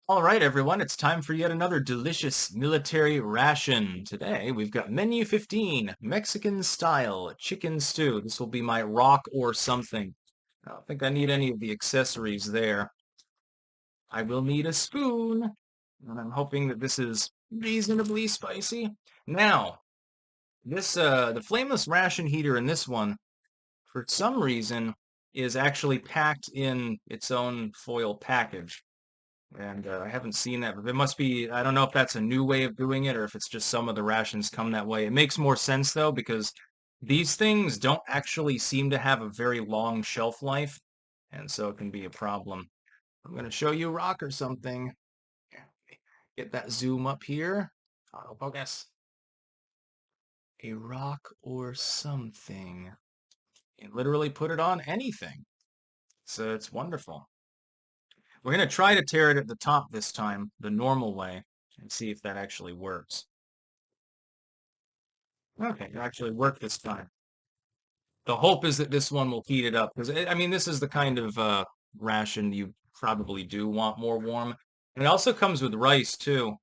All right, everyone, it's time for yet another delicious military ration. Today, we've got menu 15, Mexican style chicken stew. This will be my rock or something. I don't think I need any of the accessories there. I will need a spoon, and I'm hoping that this is reasonably spicy. Now, the flameless ration heater in this one, for some reason, is actually packed in its own foil package. And I haven't seen that, but it must be, I don't know if that's a new way of doing it or if it's just some of the rations come that way. It makes more sense though, because these things don't actually seem to have a very long shelf life, and so it can be a problem. I'm going to show you a rock or something. Get that zoom up here. Autofocus. A rock or something. You can literally put it on anything. So it's wonderful. We're going to try to tear it at the top this time, the normal way, and see if that actually works. Okay, it actually worked this time. The hope is that this one will heat it up, because, I mean, this is the kind of ration you probably do want more warm. And it also comes with rice, too.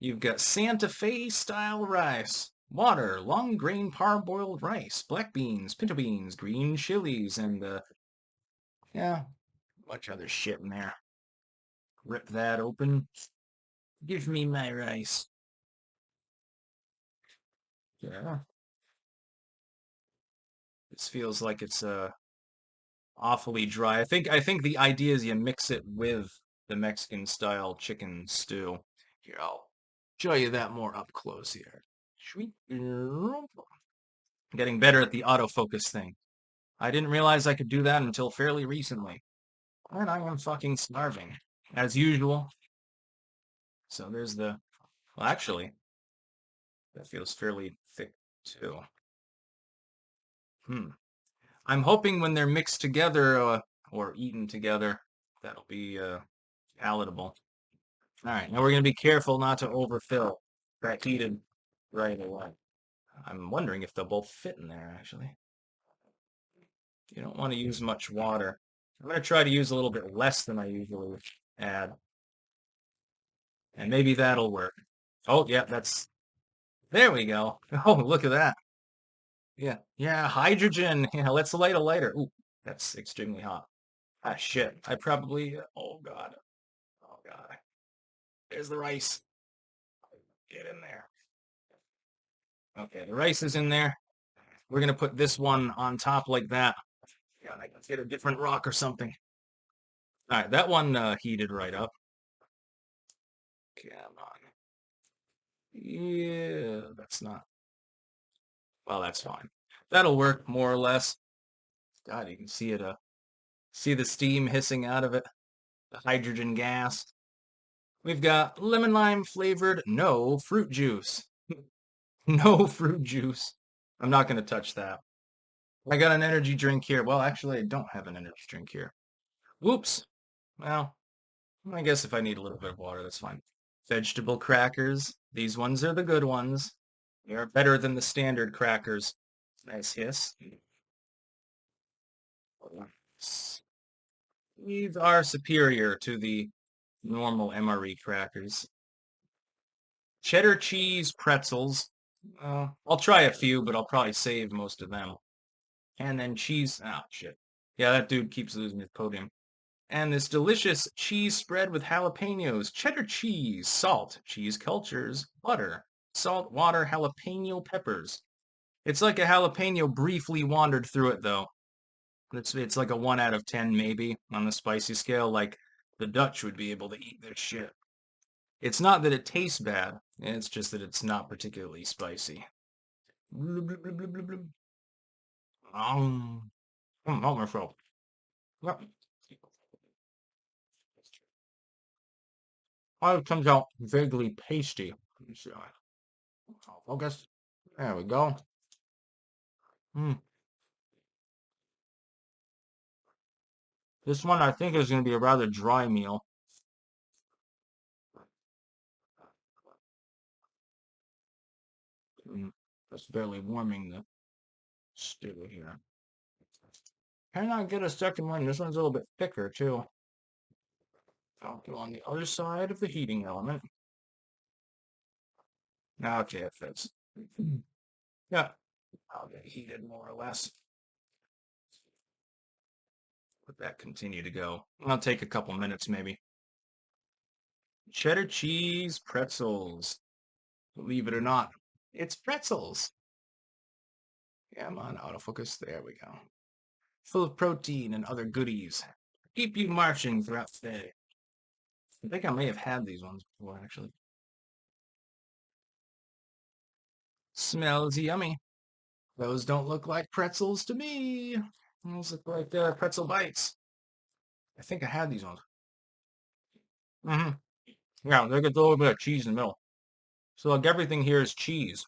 You've got Santa Fe style rice, water, long grain parboiled rice, black beans, pinto beans, green chilies, and, yeah, a bunch of other shit in there. Rip that open. Give me my rice. Yeah. This feels like it's awfully dry. I think the idea is you mix it with the Mexican style chicken stew. Here, I'll show you that more up close here. Sweet. Getting better at the autofocus thing. I didn't realize I could do that until fairly recently. And I am fucking starving, as usual. So there's the, well, actually, that feels fairly thick too. I'm hoping when they're mixed together, or eaten together, that'll be palatable. All right, now we're going to be careful not to overfill. That heated right away. I'm wondering if they'll both fit in there, actually. You don't want to use much water. I'm going to try to use a little bit less than I usually add. And maybe that'll work. Oh, yeah, there we go. Oh, look at that. Yeah, hydrogen. Yeah, let's light a lighter. Ooh, that's extremely hot. Ah, shit. Oh, God. Oh, God. There's the rice. Get in there. Okay, the rice is in there. We're gonna put this one on top like that. Yeah, I can get a different rock or something. All right, that one heated right up. Come on. Yeah, that's not. Well, that's fine. That'll work more or less. God, you can see it. See the steam hissing out of it. The hydrogen gas. We've got lemon lime flavored, no fruit juice. No fruit juice. I'm not gonna touch that. I got an energy drink here. Well, actually, I don't have an energy drink here. Whoops. Well, I guess if I need a little bit of water, that's fine. Vegetable crackers. These ones are the good ones. They are better than the standard crackers. Nice hiss. These are superior to the normal MRE crackers. Cheddar cheese pretzels. I'll try a few, but I'll probably save most of them. And then cheese. Ah, shit. Yeah, that dude keeps losing his podium. And this delicious cheese spread with jalapenos, cheddar cheese, salt, cheese cultures, butter, salt, water, jalapeno peppers. It's like a jalapeno briefly wandered through it, though. It's like a 1 out of 10 maybe on the spicy scale. Like the Dutch would be able to eat this shit. It's not that it tastes bad, it's just that it's not particularly spicy. Blub, blub, blub, blub, blub, blub. Help myself. Yep. Oh, it comes out vaguely pasty. Let me see. Focus. There we go. This one I think is going to be a rather dry meal. Just barely warming the stew here. Can I get a second one? This one's a little bit thicker too. I'll go on the other side of the heating element. Okay, it fits. Yeah, I'll get heated more or less. Let that continue to go. I'll take a couple minutes maybe. Cheddar cheese pretzels. Believe it or not, it's pretzels. Come on, autofocus. There we go. Full of protein and other goodies. Keep you marching throughout the day. I think I may have had these ones before, actually. Smells yummy. Those don't look like pretzels to me. Those look like pretzel bites. I think I had these ones. Mm-hmm. Yeah, they get a little bit of cheese in the middle. So like everything here is cheese.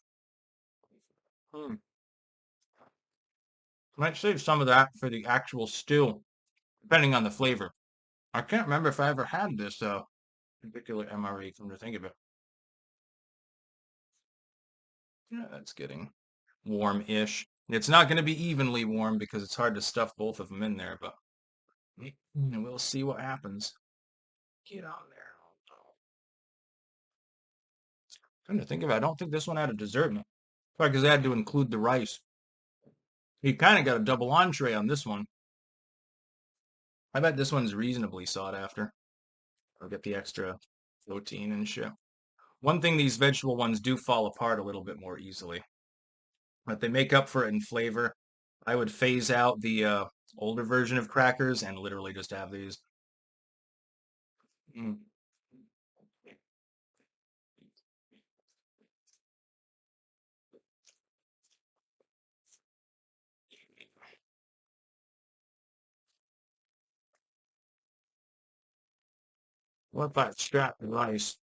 Hmm. Might save some of that for the actual stew, depending on the flavor. I can't remember if I ever had this particular MRE, come to think of it. Yeah, that's getting warm-ish. It's not going to be evenly warm because it's hard to stuff both of them in there, but we'll see what happens. Get on there. Come to think of it, I don't think this one had a dessert in it. Probably because they had to include the rice. You kind of got a double entree on this one. I bet this one's reasonably sought after. I'll get the extra protein and shit. One thing these vegetable ones do fall apart a little bit more easily, but they make up for it in flavor. I would phase out the older version of crackers and literally just have these. Mm. What if I strap the rice?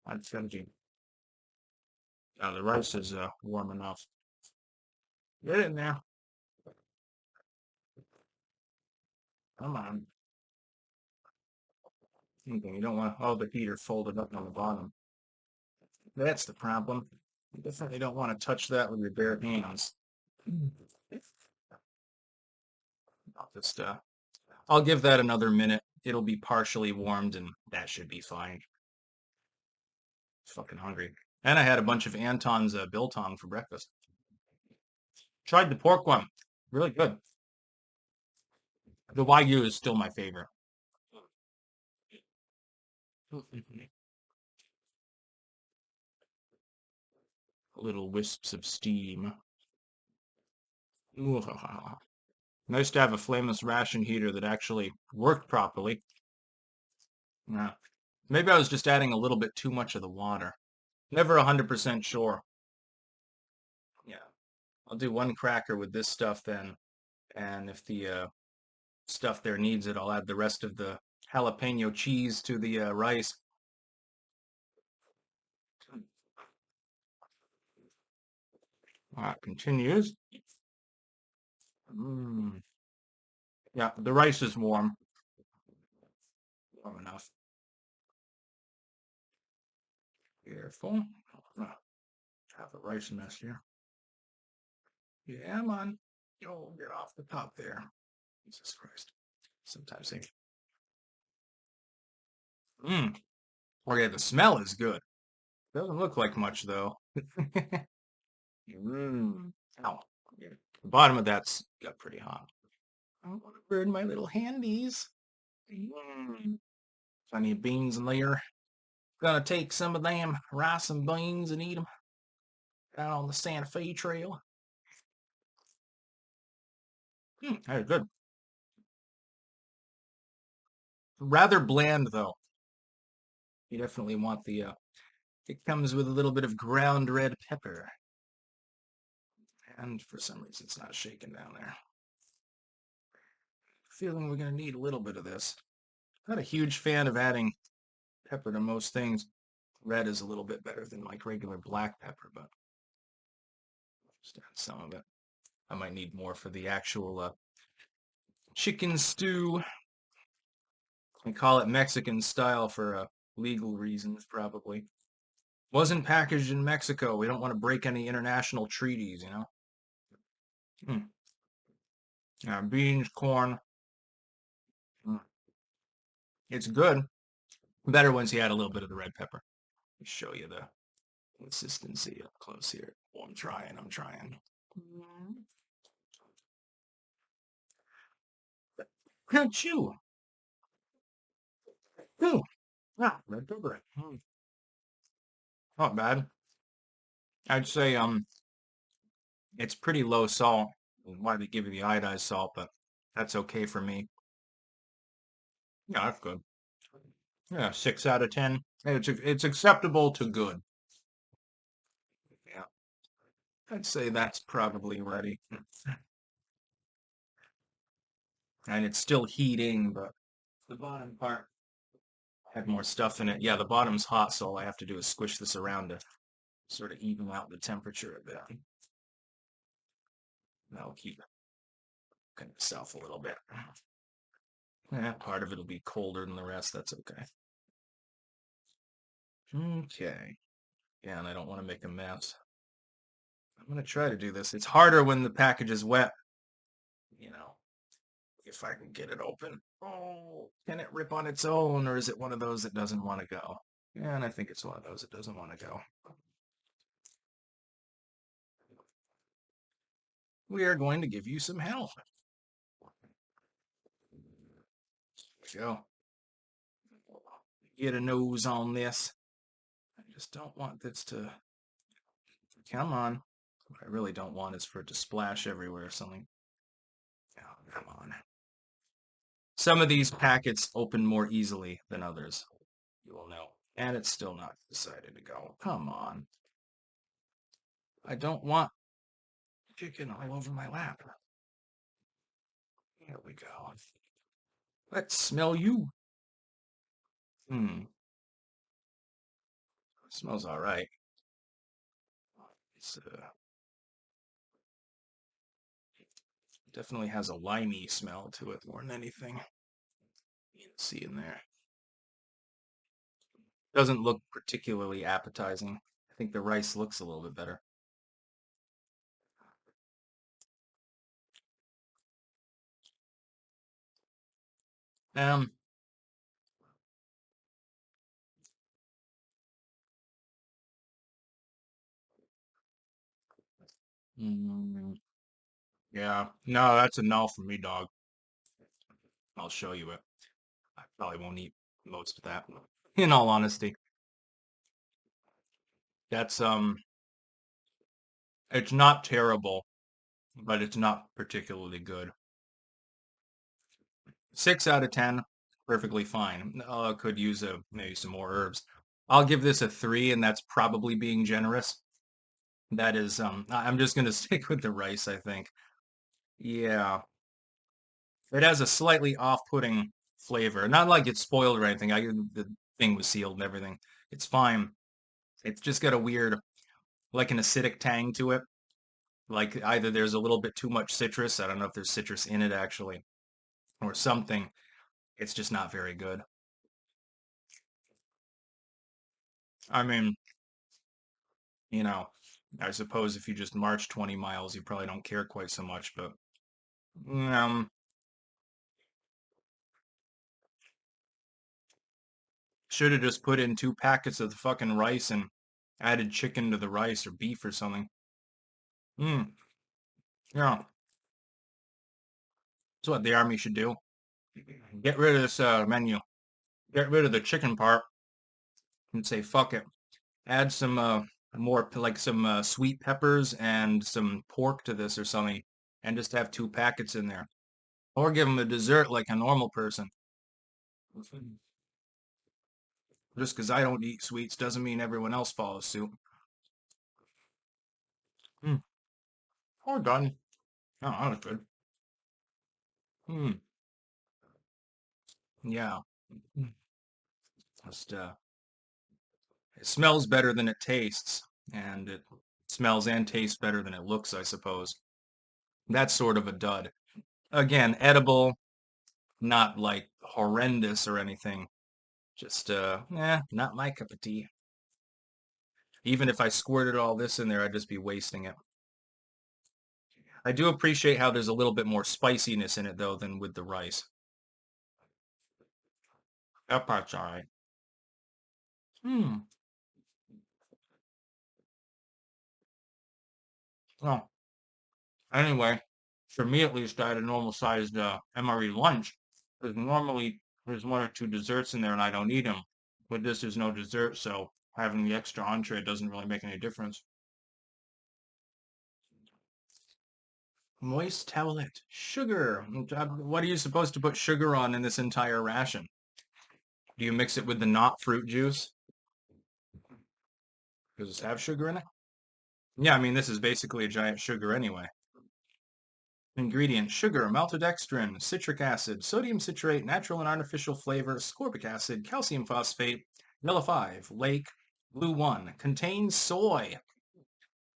I'd send you. The rice is warm enough. Get in there. Come on. Okay, you don't want all the heater folded up on the bottom. That's the problem. You definitely don't want to touch that with your bare hands. I'll give that another minute. It'll be partially warmed and that should be fine. Fucking hungry. And I had a bunch of Anton's biltong for breakfast. Tried the pork one. Really good. The Wagyu is still my favorite. Little wisps of steam. Nice to have a flameless ration heater that actually worked properly. Yeah. Maybe I was just adding a little bit too much of the water. Never 100% sure. Yeah. I'll do one cracker with this stuff then. And if the stuff there needs it, I'll add the rest of the jalapeno cheese to the rice. Continues. Yeah, the rice is warm. Warm enough. Careful. Have a rice mess here. Yeah, I'm on. Oh, get off the top there. Jesus Christ. Sometimes they. Okay, the smell is good. Doesn't look like much though. Ow. The bottom of that's got pretty hot. I don't want to burn my little handies. Plenty of beans in there. Gonna take some of them rice and beans and eat them out on the Santa Fe Trail. That is good. Rather bland though. You definitely want the. It comes with a little bit of ground red pepper. And for some reason it's not shaking down there. Feeling we're going to need a little bit of this. Not a huge fan of adding pepper to most things. Red is a little bit better than like regular black pepper, but just add some of it. I might need more for the actual chicken stew. We call it Mexican style for legal reasons, probably. Wasn't packaged in Mexico. We don't want to break any international treaties, you know? Beans, corn. It's good. Better once you add a little bit of the red pepper. Let me show you the consistency up close here. Oh, I'm trying. Can't chew. Ooh, red pepper. Not bad. I'd say it's pretty low salt. Why they give you the iodized salt, but that's okay for me. Yeah, that's good. Yeah, 6 out of 10. It's acceptable to good. Yeah, I'd say that's probably ready. And it's still heating, but the bottom part had more stuff in it. Yeah, the bottom's hot, so all I have to do is squish this around to sort of even out the temperature a bit. That'll keep cooking itself a little bit. Yeah, part of it'll be colder than the rest. That's okay. Okay. Yeah, and I don't want to make a mess. I'm going to try to do this. It's harder when the package is wet. You know, if I can get it open. Oh, can it rip on its own, or is it one of those that doesn't want to go? Yeah, and I think it's one of those that doesn't want to go. We are going to give you some help. There we go. Get a nose on this. I just don't want this to... Come on. What I really don't want is for it to splash everywhere or something. Oh, come on. Some of these packets open more easily than others. You will know. And it's still not decided to go. Come on. I don't want chicken all over my lap. Here we go. Let's smell you. Smells all right. It's definitely has a limey smell to it more than anything. You can see in there. Doesn't look particularly appetizing. I think the rice looks a little bit better. Um, mm, yeah, no, that's a no for me, dog. I'll show you it. I probably won't eat most of that, in all honesty. That's it's not terrible, but it's not particularly good. 6 out of 10, perfectly fine. Could use maybe some more herbs. I'll give this a 3, and that's probably being generous. That is, I'm just gonna stick with the rice, I think. Yeah, it has a slightly off-putting flavor. Not like it's spoiled or anything. The thing was sealed and everything. It's fine. It's just got a weird, like an acidic tang to it. Like either there's a little bit too much citrus. I don't know if there's citrus in it actually, or something. It's just not very good. I mean, you know, I suppose if you just march 20 miles, you probably don't care quite so much, but um, should have just put in 2 packets of the fucking rice and added chicken to the rice or beef or something. Yeah, that's what the army should do. Get rid of this menu. Get rid of the chicken part and say fuck it. Add some more like some sweet peppers and some pork to this or something, and just have 2 packets in there. Or give them a dessert like a normal person. Just because I don't eat sweets doesn't mean everyone else follows suit. We're done. Oh, that was good. Hmm. Yeah. Just it smells better than it tastes, and it smells and tastes better than it looks, I suppose. That's sort of a dud. Again, edible, not like horrendous or anything. Just not my cup of tea. Even if I squirted all this in there, I'd just be wasting it. I do appreciate how there's a little bit more spiciness in it though than with the rice. That part's all right. Hmm. Well, anyway, for me at least, I had a normal sized MRE lunch. Because normally there's one or two desserts in there and I don't eat them. But this is no dessert, so having the extra entree doesn't really make any difference. Moist towelette. Sugar. What are you supposed to put sugar on in this entire ration? Do you mix it with the not fruit juice? Does it have sugar in it? Yeah, I mean, this is basically a giant sugar anyway. Ingredients: sugar, maltodextrin, citric acid, sodium citrate, natural and artificial flavor, ascorbic acid, calcium phosphate, yellow 5, lake, blue 1. Contains soy.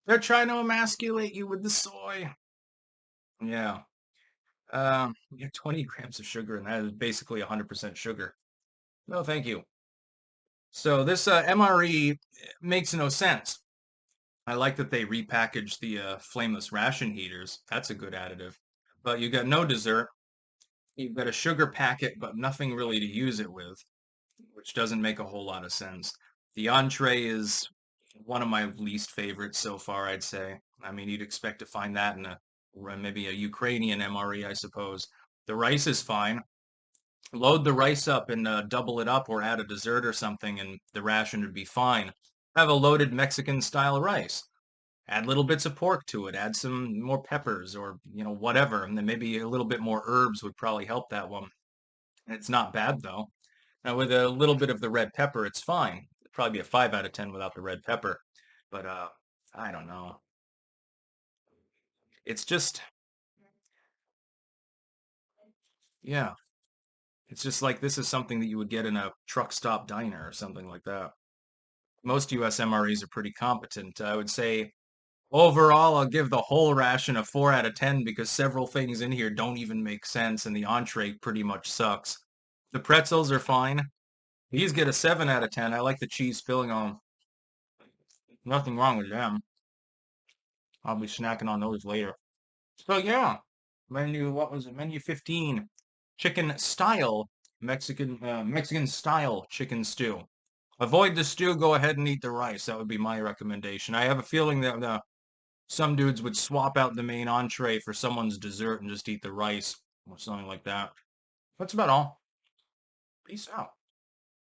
They're trying to emasculate you with the soy. Yeah. You get 20 grams of sugar, and that is basically 100% sugar. No, thank you. So this MRE makes no sense. I like that they repackaged the flameless ration heaters. That's a good additive. But you got no dessert. You've got a sugar packet, but nothing really to use it with, which doesn't make a whole lot of sense. The entree is one of my least favorites so far, I'd say. I mean, you'd expect to find that in a maybe a Ukrainian MRE, I suppose. The rice is fine. Load the rice up and double it up or add a dessert or something, and the ration would be fine. Have a loaded Mexican style rice. Add little bits of pork to it. Add some more peppers or, whatever. And then maybe a little bit more herbs would probably help that one. It's not bad though. Now with a little bit of the red pepper, it's fine. It'd probably be a 5 out of 10 without the red pepper. But I don't know. It's just, yeah. It's just like this is something that you would get in a truck stop diner or something like that. Most US MREs are pretty competent. I would say overall, I'll give the whole ration a 4 out of 10 because several things in here don't even make sense and the entree pretty much sucks. The pretzels are fine. These get a 7 out of 10. I like the cheese filling on them. Nothing wrong with them. I'll be snacking on those later. So yeah, what was it? Menu 15. Chicken style Mexican style chicken stew. Avoid the stew, go ahead and eat the rice. That would be my recommendation. I have a feeling that some dudes would swap out the main entree for someone's dessert and just eat the rice or something like that. That's about all. Peace out.